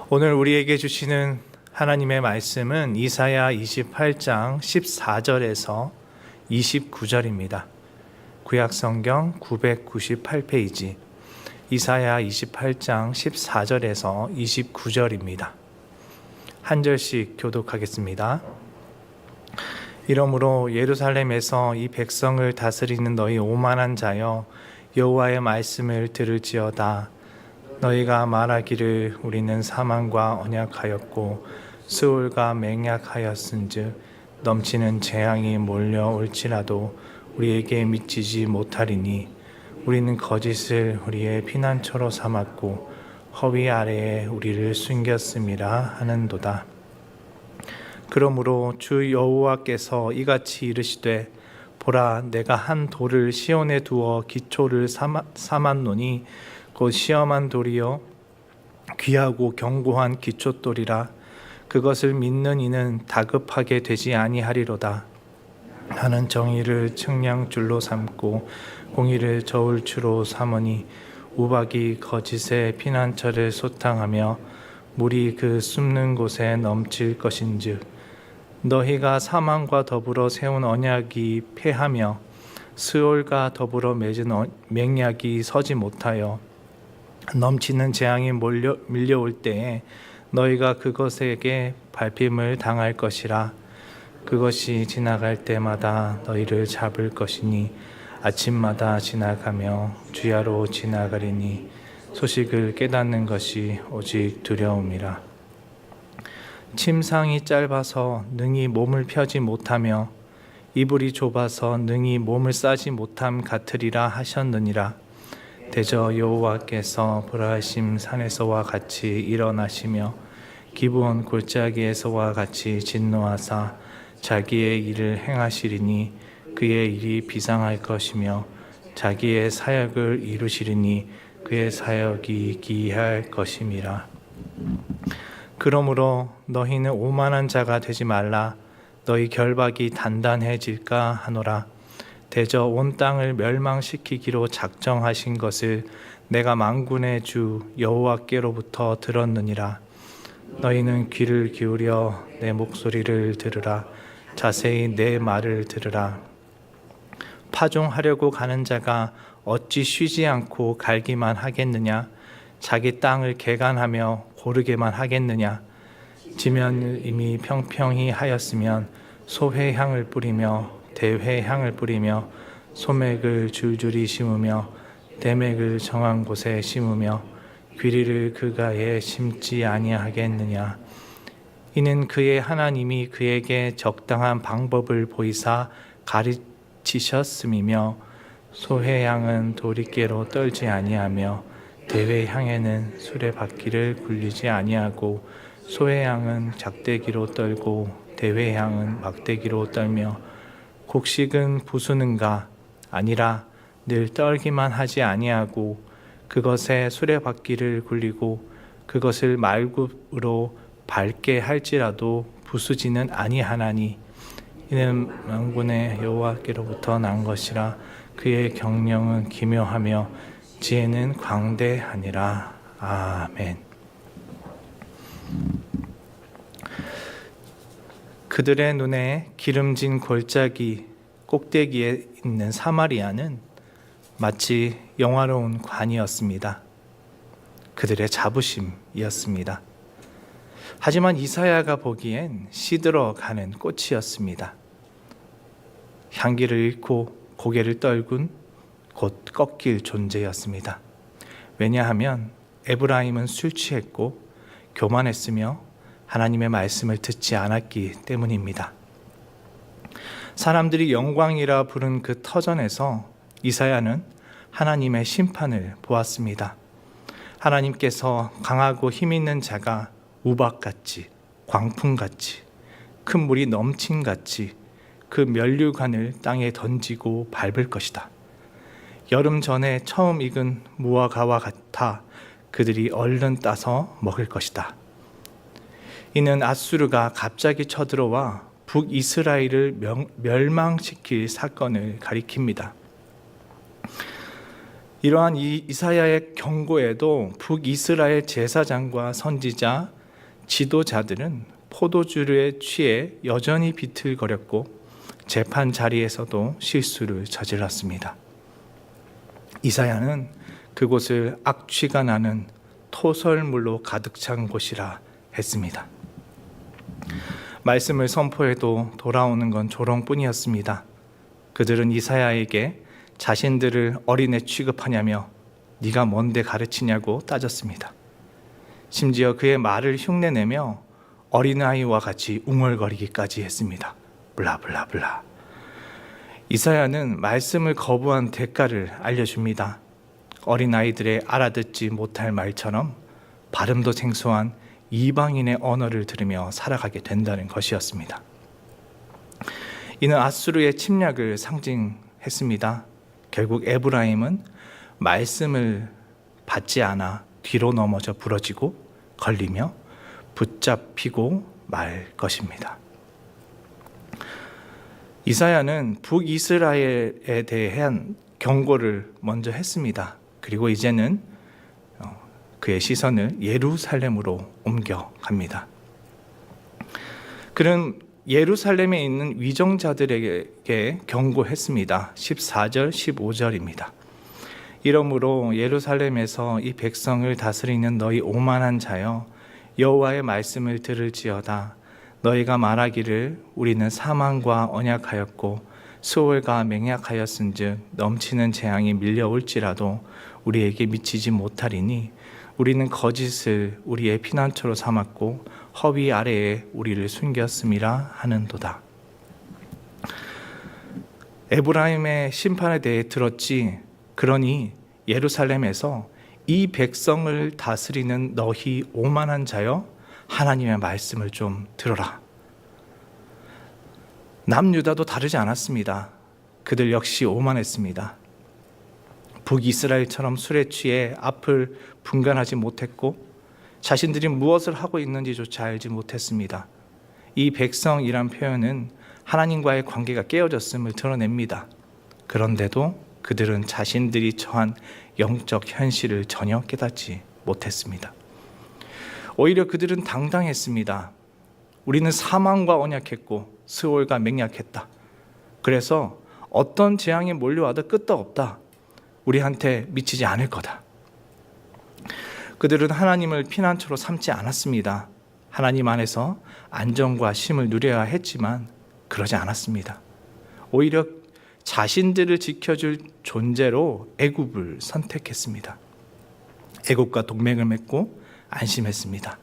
오늘 우리에게 주시는 하나님의 말씀은 이사야 28장 14절에서 29절입니다. 구약성경 998페이지 이사야 28장 14절에서 29절입니다. 한 절씩 교독하겠습니다. 이러므로 예루살렘에서 이 백성을 다스리는 너희 오만한 자여, 여호와의 말씀을 들을지어다. 너희가 말하기를 우리는 사망과 언약하였고 스올과 맹약하였은즉 넘치는 재앙이 몰려올지라도 우리에게 미치지 못하리니 우리는 거짓을 우리의 피난처로 삼았고 허위 아래에 우리를 숨겼음이라 하는도다. 그러므로 주 여호와께서 이같이 이르시되 보라, 내가 한 돌을 시온에 두어 기초를 삼았노니 곧 시험한 돌이요 귀하고 견고한 기초돌이라. 그것을 믿는 이는 다급하게 되지 아니하리로다. 나는 정의를 측량줄로 삼고 공의를 저울추로 삼으니 우박이 거짓의 피난처를 소탕하며 물이 그 숨는 곳에 넘칠 것인즉 너희가 사망과 더불어 세운 언약이 패하며 스올과 더불어 맺은 맹약이 서지 못하여 넘치는 재앙이 밀려올 때에 너희가 그것에게 밟힘을 당할 것이라. 그것이 지나갈 때마다 너희를 잡을 것이니 아침마다 지나가며 주야로 지나가리니 소식을 깨닫는 것이 오직 두려움이라. 침상이 짧아서 능히 몸을 펴지 못하며 이불이 좁아서 능히 몸을 싸지 못함 같으리라 하셨느니라. 대저 여호와께서 브라심 산에서와 같이 일어나시며 기브온 골짜기에서와 같이 진노하사 자기의 일을 행하시리니 그의 일이 비상할 것이며 자기의 사역을 이루시리니 그의 사역이 기이할 것임이라. 그러므로 너희는 오만한 자가 되지 말라. 너희 결박이 단단해질까 하노라. 대저 온 땅을 멸망시키기로 작정하신 것을 내가 만군의 주 여호와께로부터 들었느니라. 너희는 귀를 기울여 내 목소리를 들으라. 자세히 내 말을 들으라. 파종하려고 가는 자가 어찌 쉬지 않고 갈기만 하겠느냐? 자기 땅을 개간하며 고르게만 하겠느냐? 지면을 이미 평평히 하였으면 소회향을 뿌리며 대회향을 뿌리며 소맥을 줄줄이 심으며 대맥을 정한 곳에 심으며 귀리를 그가에 심지 아니하겠느냐? 이는 그의 하나님이 그에게 적당한 방법을 보이사 가르치셨음이며 소회향은 도리깨로 떨지 아니하며 대회향에는 수레바퀴를 굴리지 아니하고 소회향은 작대기로 떨고 대회향은 막대기로 떨며 곡식은 부수는가? 아니라 늘 떨기만 하지 아니하고 그것에 수레바퀴를 굴리고 그것을 말굽으로 밟게 할지라도 부수지는 아니하나니 이는 만군의 여호와께로부터 난 것이라. 그의 경영은 기묘하며 지혜는 광대하니라. 아멘. 그들의 눈에 기름진 골짜기 꼭대기에 있는 사마리아는 마치 영화로운 관이었습니다. 그들의 자부심이었습니다. 하지만 이사야가 보기엔 시들어가는 꽃이었습니다. 향기를 잃고 고개를 떨군 곧 꺾일 존재였습니다. 왜냐하면 에브라임은 술 취했고 교만했으며 하나님의 말씀을 듣지 않았기 때문입니다. 사람들이 영광이라 부른 그 터전에서 이사야는 하나님의 심판을 보았습니다. 하나님께서 강하고 힘 있는 자가 우박같이, 광풍같이, 큰 물이 넘친같이 그 면류관을 땅에 던지고 밟을 것이다. 여름 전에 처음 익은 무화과와 같아 그들이 얼른 따서 먹을 것이다. 이는 아수르가 갑자기 쳐들어와 북이스라엘을 멸망시킬 사건을 가리킵니다. 이러한 이사야의 경고에도 북이스라엘 제사장과 선지자, 지도자들은 포도주에 취해 여전히 비틀거렸고 재판 자리에서도 실수를 저질렀습니다. 이사야는 그곳을 악취가 나는 토설물로 가득 찬 곳이라 했습니다. 말씀을 선포해도 돌아오는 건 조롱뿐이었습니다. 그들은 이사야에게 자신들을 어린애 취급하냐며 네가 뭔데 가르치냐고 따졌습니다. 심지어 그의 말을 흉내내며 어린아이와 같이 웅얼거리기까지 했습니다. 블라블라블라. 이사야는 말씀을 거부한 대가를 알려줍니다. 어린아이들의 알아듣지 못할 말처럼 발음도 생소한 이방인의 언어를 들으며 살아가게 된다는 것이었습니다. 이는 아수르의 침략을 상징했습니다. 결국 에브라임은 말씀을 받지 않아 뒤로 넘어져 부러지고 걸리며 붙잡히고 말 것입니다. 이사야는 북이스라엘에 대한 경고를 먼저 했습니다. 그리고 이제는 그의 시선을 예루살렘으로 옮겨갑니다. 그는 예루살렘에 있는 위정자들에게 경고했습니다. 14절, 15절입니다. 이러므로 예루살렘에서 이 백성을 다스리는 너희 오만한 자여, 여호와의 말씀을 들을지어다. 너희가 말하기를 우리는 사망과 언약하였고 수월과 맹약하였은즉 넘치는 재앙이 밀려올지라도 우리에게 미치지 못하리니 우리는 거짓을 우리의 피난처로 삼았고 허위 아래에 우리를 숨겼음이라 하는도다. 에브라임의 심판에 대해 들었지. 그러니 예루살렘에서 이 백성을 다스리는 너희 오만한 자여, 하나님의 말씀을 좀 들어라. 남유다도 다르지 않았습니다. 그들 역시 오만했습니다. 북이스라엘처럼 술에 취해 앞을 분간하지 못했고 자신들이 무엇을 하고 있는지조차 알지 못했습니다. 이 백성이란 표현은 하나님과의 관계가 깨어졌음을 드러냅니다. 그런데도 그들은 자신들이 처한 영적 현실을 전혀 깨닫지 못했습니다. 오히려 그들은 당당했습니다. 우리는 사망과 언약했고 스올과 맹약했다. 그래서 어떤 재앙이 몰려와도 끄떡없다. 우리한테 미치지 않을 거다. 그들은 하나님을 피난처로 삼지 않았습니다. 하나님 안에서 안정과 쉼을 누려야 했지만 그러지 않았습니다. 오히려 자신들을 지켜줄 존재로 애굽을 선택했습니다. 애굽과 동맹을 맺고 안심했습니다.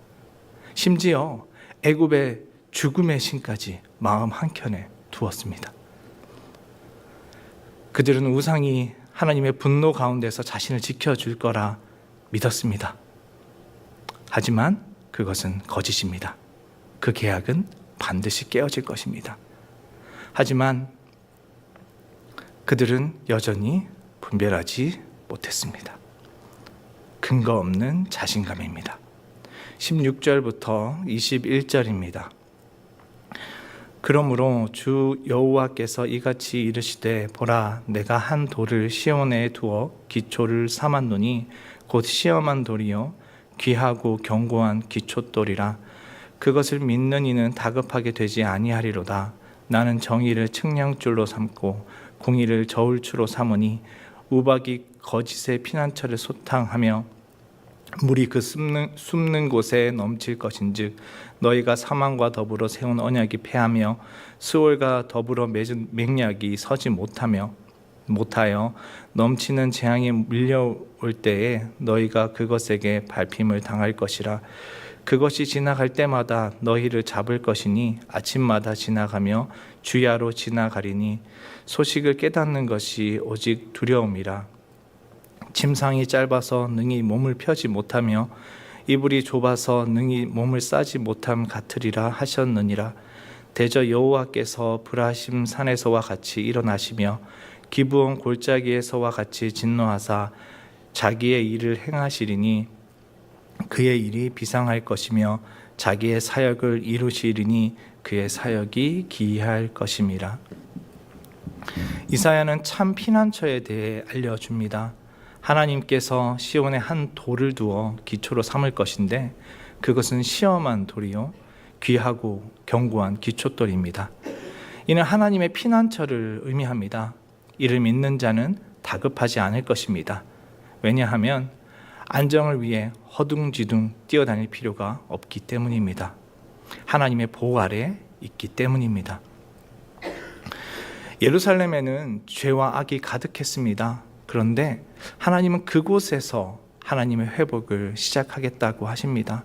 심지어 애굽의 죽음의 신까지 마음 한켠에 두었습니다. 그들은 우상이 하나님의 분노 가운데서 자신을 지켜줄 거라 믿었습니다. 하지만 그것은 거짓입니다. 그 계약은 반드시 깨어질 것입니다. 하지만 그들은 여전히 분별하지 못했습니다. 근거 없는 자신감입니다. 16절부터 21절입니다. 그러므로 주 여호와께서 이같이 이르시되 보라, 내가 한 돌을 시온에 두어 기초를 삼았노니 곧 시험한 돌이요 귀하고 견고한 기초돌이라. 그것을 믿는 이는 다급하게 되지 아니하리로다. 나는 정의를 측량줄로 삼고 공의를 저울추로 삼으니 우박이 거짓의 피난처를 소탕하며 물이 그 숨는 곳에 넘칠 것인즉 너희가 사망과 더불어 세운 언약이 패하며 수월과 더불어 맺은 맹약이 서지 못하여 넘치는 재앙이 밀려올 때에 너희가 그것에게 밟힘을 당할 것이라. 그것이 지나갈 때마다 너희를 잡을 것이니 아침마다 지나가며 주야로 지나가리니 소식을 깨닫는 것이 오직 두려움이라. 침상이 짧아서 능히 몸을 펴지 못하며 이불이 좁아서 능히 몸을 싸지 못함 같으리라 하셨느니라. 대저 여호와께서 브라심 산에서와 같이 일어나시며 기브온 골짜기에서와 같이 진노하사 자기의 일을 행하시리니 그의 일이 비상할 것이며 자기의 사역을 이루시리니 그의 사역이 기이할 것임이라. 이사야는 참 피난처에 대해 알려줍니다. 하나님께서 시온에 한 돌을 두어 기초로 삼을 것인데 그것은 시험한 돌이요 귀하고 견고한 기초돌입니다. 이는 하나님의 피난처를 의미합니다. 이를 믿는 자는 다급하지 않을 것입니다. 왜냐하면 안정을 위해 허둥지둥 뛰어다닐 필요가 없기 때문입니다. 하나님의 보호 아래 있기 때문입니다. 예루살렘에는 죄와 악이 가득했습니다. 그런데 하나님은 그곳에서 하나님의 회복을 시작하겠다고 하십니다.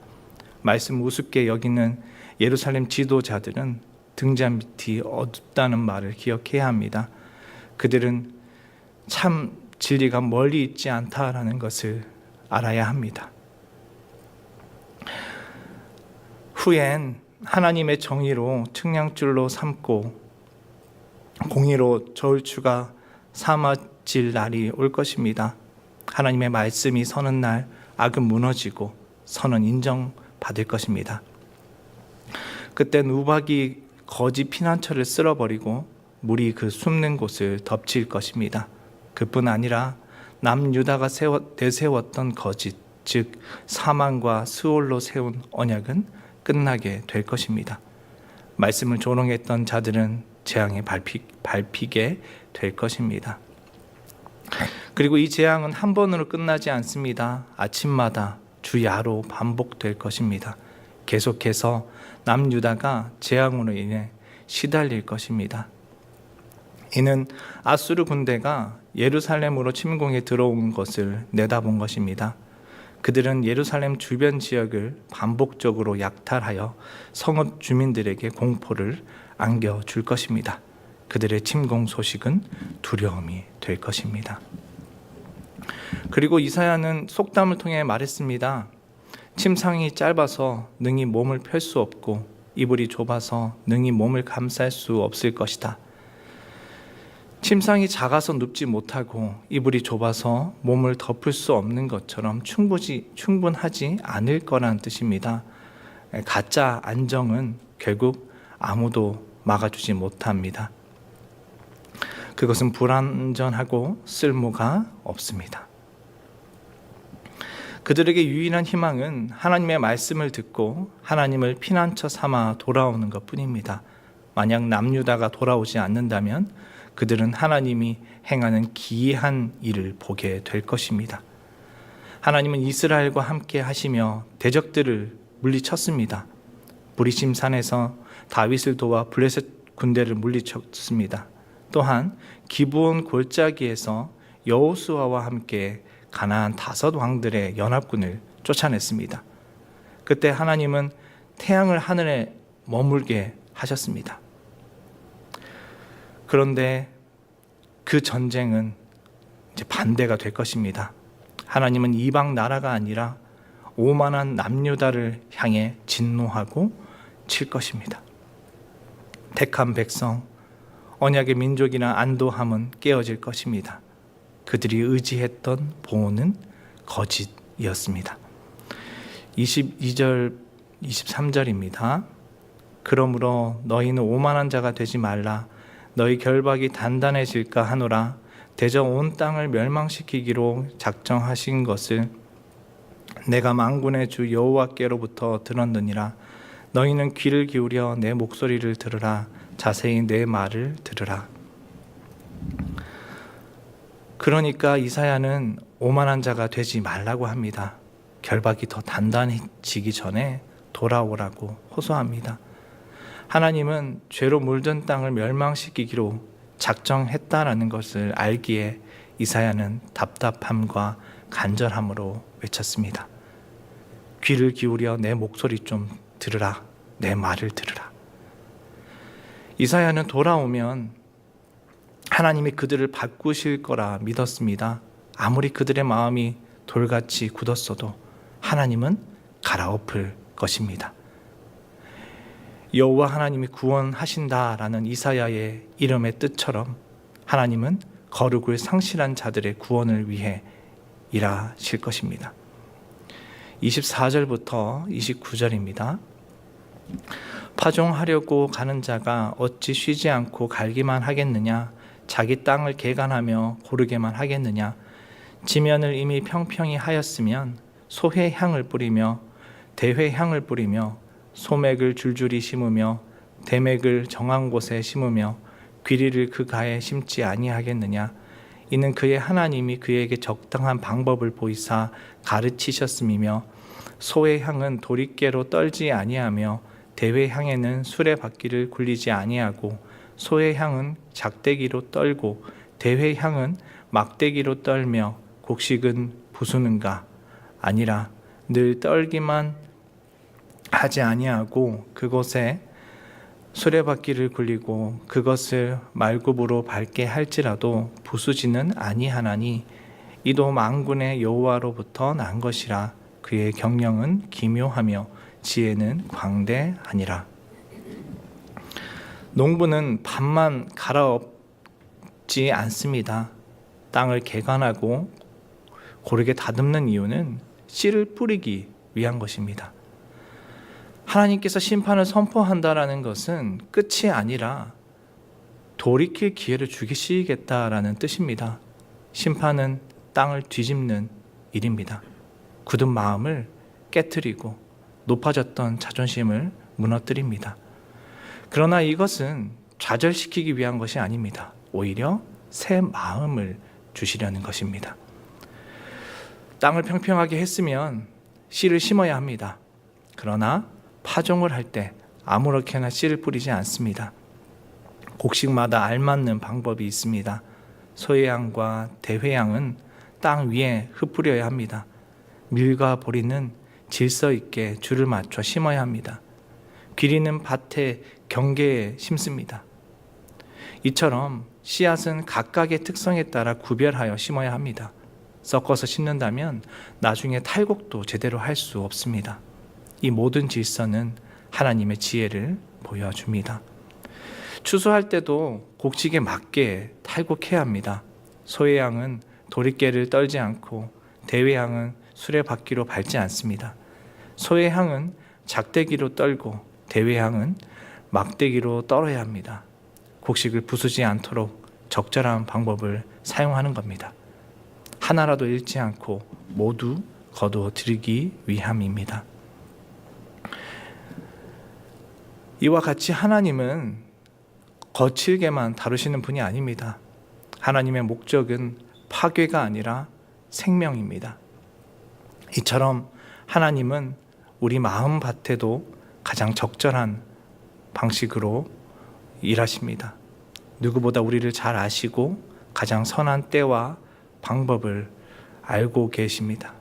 말씀 우습게 여기는 예루살렘 지도자들은 등잔 밑이 어둡다는 말을 기억해야 합니다. 그들은 참 진리가 멀리 있지 않다라는 것을 알아야 합니다. 후엔 하나님의 정의로 측량줄로 삼고 공의로 저울추가 삼아질 날이 올 것입니다. 하나님의 말씀이 서는 날 악은 무너지고 선은 인정받을 것입니다. 그땐 우박이 거지 피난처를 쓸어버리고 물이 그 숨는 곳을 덮칠 것입니다. 그뿐 아니라 남유다가 내세웠던 거짓, 즉 사망과 스올로 세운 언약은 끝나게 될 것입니다. 말씀을 조롱했던 자들은 재앙에 밟히게 될 것입니다. 그리고 이 재앙은 한 번으로 끝나지 않습니다. 아침마다 주야로 반복될 것입니다. 계속해서 남유다가 재앙으로 인해 시달릴 것입니다. 이는 아수르 군대가 예루살렘으로 침공해 들어온 것을 내다본 것입니다. 그들은 예루살렘 주변 지역을 반복적으로 약탈하여 성읍 주민들에게 공포를 안겨줄 것입니다. 그들의 침공 소식은 두려움이 될 것입니다. 그리고 이사야는 속담을 통해 말했습니다. 침상이 짧아서 능히 몸을 펼 수 없고 이불이 좁아서 능히 몸을 감쌀 수 없을 것이다. 침상이 작아서 눕지 못하고 이불이 좁아서 몸을 덮을 수 없는 것처럼 충분하지 않을 거란 뜻입니다. 가짜 안정은 결국 아무도 막아주지 못합니다. 그것은 불완전하고 쓸모가 없습니다. 그들에게 유일한 희망은 하나님의 말씀을 듣고 하나님을 피난처 삼아 돌아오는 것뿐입니다. 만약 남유다가 돌아오지 않는다면 그들은 하나님이 행하는 기이한 일을 보게 될 것입니다. 하나님은 이스라엘과 함께 하시며 대적들을 물리쳤습니다. 브리심 산에서 다윗을 도와 블레셋 군대를 물리쳤습니다. 또한 기브온 골짜기에서 여호수아와 함께 가나안 5 왕들의 연합군을 쫓아냈습니다. 그때 하나님은 태양을 하늘에 머물게 하셨습니다. 그런데 그 전쟁은 이제 반대가 될 것입니다. 하나님은 이방 나라가 아니라 오만한 남유다를 향해 진노하고 칠 것입니다. 택한 백성, 언약의 민족이나 안도함은 깨어질 것입니다. 그들이 의지했던 보호는 거짓이었습니다. 22절, 23절입니다. 그러므로 너희는 오만한 자가 되지 말라. 너희 결박이 단단해질까 하노라. 대저 온 땅을 멸망시키기로 작정하신 것을 내가 만군의 주 여호와께로부터 들었느니라. 너희는 귀를 기울여 내 목소리를 들으라. 자세히 내 말을 들으라. 그러니까 이사야는 오만한 자가 되지 말라고 합니다. 결박이 더 단단해지기 전에 돌아오라고 호소합니다. 하나님은 죄로 물든 땅을 멸망시키기로 작정했다라는 것을 알기에 이사야는 답답함과 간절함으로 외쳤습니다. 귀를 기울여 내 목소리 좀 들으라. 내 말을 들으라. 이사야는 돌아오면 하나님이 그들을 바꾸실 거라 믿었습니다. 아무리 그들의 마음이 돌같이 굳었어도 하나님은 갈아엎을 것입니다. 여호와 하나님이 구원하신다라는 이사야의 이름의 뜻처럼 하나님은 거룩을 상실한 자들의 구원을 위해 일하실 것입니다. 24절부터 29절입니다. 파종하려고 가는 자가 어찌 쉬지 않고 갈기만 하겠느냐? 자기 땅을 개간하며 고르게만 하겠느냐? 지면을 이미 평평히 하였으면 소회향을 뿌리며 대회향을 뿌리며 소맥을 줄줄이 심으며 대맥을 정한 곳에 심으며 귀리를 그 가에 심지 아니하겠느냐. 이는 그의 하나님이 그에게 적당한 방법을 보이사 가르치셨음이며 소의 향은 도리깨로 떨지 아니하며 대회 향에는 수레바퀴를 굴리지 아니하고 소의 향은 작대기로 떨고 대회 향은 막대기로 떨며 곡식은 부수는가 아니라 늘 떨기만 하지 아니하고 그곳에 수레바퀴를 굴리고 그것을 말굽으로 밟게 할지라도 부수지는 아니하나니 이도 만군의 여호와로부터 난 것이라. 그의 경영은 기묘하며 지혜는 광대하니라. 농부는 밭만 갈아엎지 않습니다. 땅을 개간하고 고르게 다듬는 이유는 씨를 뿌리기 위한 것입니다. 하나님께서 심판을 선포한다라는 것은 끝이 아니라 돌이킬 기회를 주시겠다라는 뜻입니다. 심판은 땅을 뒤집는 일입니다. 굳은 마음을 깨트리고 높아졌던 자존심을 무너뜨립니다. 그러나 이것은 좌절시키기 위한 것이 아닙니다. 오히려 새 마음을 주시려는 것입니다. 땅을 평평하게 했으면 씨를 심어야 합니다. 그러나 파종을 할 때 아무렇게나 씨를 뿌리지 않습니다. 곡식마다 알맞는 방법이 있습니다. 소회향과 대회향은 땅 위에 흩뿌려야 합니다. 밀과 보리는 질서 있게 줄을 맞춰 심어야 합니다. 귀리는 밭의 경계에 심습니다. 이처럼 씨앗은 각각의 특성에 따라 구별하여 심어야 합니다. 섞어서 심는다면 나중에 탈곡도 제대로 할 수 없습니다. 이 모든 질서는 하나님의 지혜를 보여줍니다. 추수할 때도 곡식에 맞게 탈곡해야 합니다. 소회향은 도리깨를 떨지 않고 대회향은 수레바퀴로 밟지 않습니다. 소회향은 작대기로 떨고 대회향은 막대기로 떨어야 합니다. 곡식을 부수지 않도록 적절한 방법을 사용하는 겁니다. 하나라도 잃지 않고 모두 거두어 드리기 위함입니다. 이와 같이 하나님은 거칠게만 다루시는 분이 아닙니다. 하나님의 목적은 파괴가 아니라 생명입니다. 이처럼 하나님은 우리 마음 밭에도 가장 적절한 방식으로 일하십니다. 누구보다 우리를 잘 아시고 가장 선한 때와 방법을 알고 계십니다.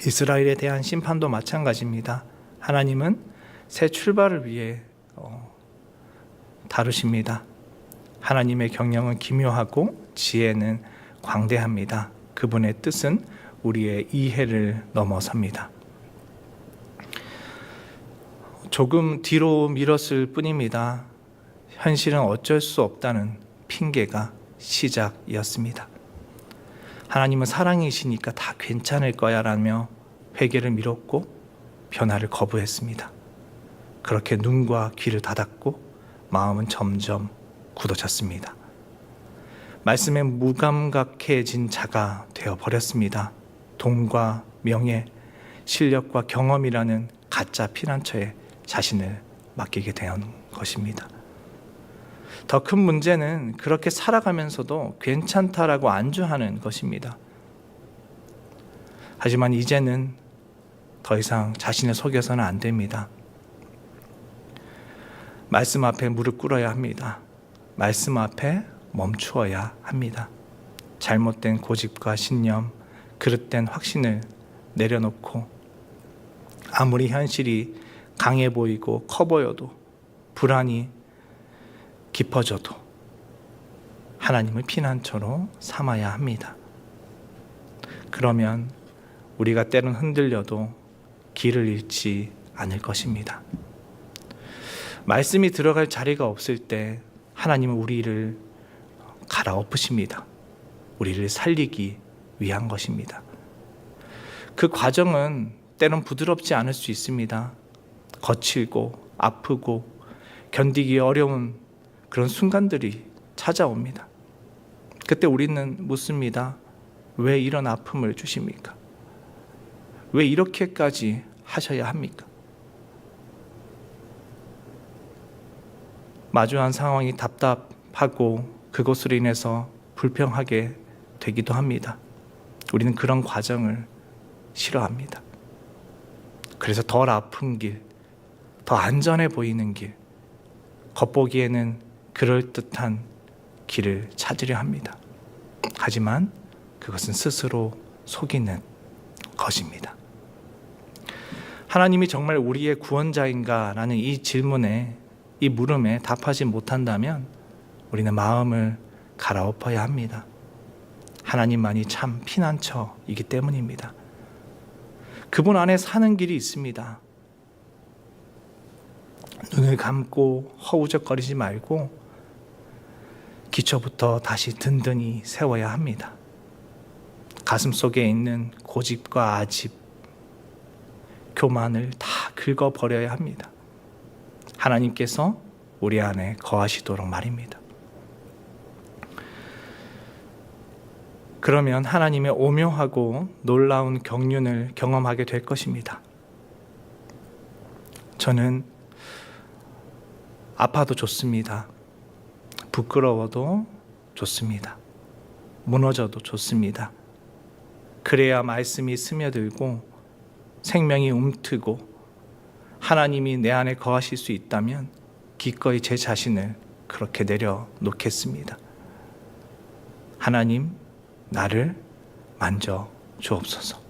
이스라엘에 대한 심판도 마찬가지입니다. 하나님은 새 출발을 위해 다루십니다. 하나님의 경영은 기묘하고 지혜는 광대합니다. 그분의 뜻은 우리의 이해를 넘어섭니다. 조금 뒤로 미뤘을 뿐입니다. 현실은 어쩔 수 없다는 핑계가 시작이었습니다. 하나님은 사랑이시니까 다 괜찮을 거야 라며 회개를 미뤘고 변화를 거부했습니다. 그렇게 눈과 귀를 닫았고 마음은 점점 굳어졌습니다. 말씀에 무감각해진 자가 되어버렸습니다. 돈과 명예, 실력과 경험이라는 가짜 피난처에 자신을 맡기게 된 것입니다. 더 큰 문제는 그렇게 살아가면서도 괜찮다라고 안주하는 것입니다. 하지만 이제는 더 이상 자신을 속여서는 안 됩니다. 말씀 앞에 무릎 꿇어야 합니다. 말씀 앞에 멈추어야 합니다. 잘못된 고집과 신념, 그릇된 확신을 내려놓고 아무리 현실이 강해 보이고 커 보여도 불안이 깊어져도 하나님을 피난처로 삼아야 합니다. 그러면 우리가 때론 흔들려도 길을 잃지 않을 것입니다. 말씀이 들어갈 자리가 없을 때 하나님은 우리를 갈아엎으십니다. 우리를 살리기 위한 것입니다. 그 과정은 때론 부드럽지 않을 수 있습니다. 거칠고 아프고 견디기 어려운 그런 순간들이 찾아옵니다. 그때 우리는 묻습니다. 왜 이런 아픔을 주십니까? 왜 이렇게까지 하셔야 합니까? 마주한 상황이 답답하고 그것으로 인해서 불평하게 되기도 합니다. 우리는 그런 과정을 싫어합니다. 그래서 덜 아픈 길, 더 안전해 보이는 길, 겉보기에는 그럴듯한 길을 찾으려 합니다. 하지만 그것은 스스로 속이는 것입니다. 하나님이 정말 우리의 구원자인가? 라는 이 질문에, 이 물음에 답하지 못한다면 우리는 마음을 갈아엎어야 합니다. 하나님만이 참 피난처이기 때문입니다. 그분 안에 사는 길이 있습니다. 눈을 감고 허우적거리지 말고 기초부터 다시 든든히 세워야 합니다. 가슴 속에 있는 고집과 아집, 교만을 다 긁어버려야 합니다. 하나님께서 우리 안에 거하시도록 말입니다. 그러면 하나님의 오묘하고 놀라운 경륜을 경험하게 될 것입니다. 저는 아파도 좋습니다. 부끄러워도 좋습니다. 무너져도 좋습니다. 그래야 말씀이 스며들고 생명이 움트고 하나님이 내 안에 거하실 수 있다면 기꺼이 제 자신을 그렇게 내려놓겠습니다. 하나님, 나를 만져 주옵소서.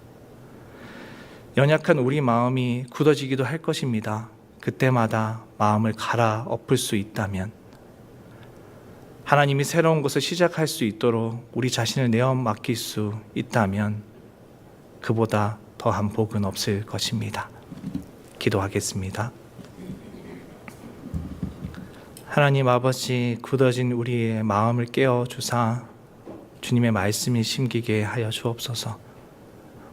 연약한 우리 마음이 굳어지기도 할 것입니다. 그때마다 마음을 갈아엎을 수 있다면, 하나님이 새로운 것을 시작할 수 있도록 우리 자신을 내어 맡길 수 있다면 그보다 더한 복은 없을 것입니다. 기도하겠습니다. 하나님 아버지, 굳어진 우리의 마음을 깨워주사 주님의 말씀이 심기게 하여 주옵소서.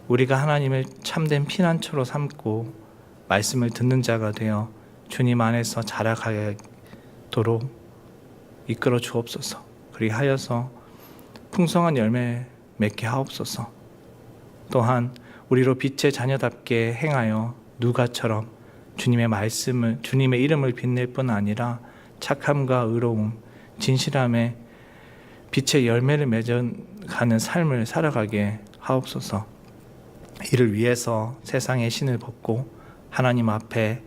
우리가 하나님을 참된 피난처로 삼고 말씀을 듣는 자가 되어 주님 안에서 자라가도록 이끌어 주옵소서. 그리하여서 풍성한 열매 맺게 하옵소서. 또한 우리로 빛의 자녀답게 행하여 누가처럼 주님의 말씀을, 주님의 이름을 빛낼 뿐 아니라 착함과 의로움, 진실함에 빛의 열매를 맺어가는 삶을 살아가게 하옵소서. 이를 위해서 세상의 신을 벗고 하나님 앞에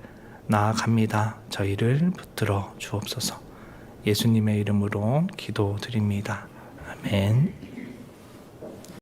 나아갑니다. 저희를 붙들어 주옵소서. 예수님의 이름으로 기도드립니다. 아멘.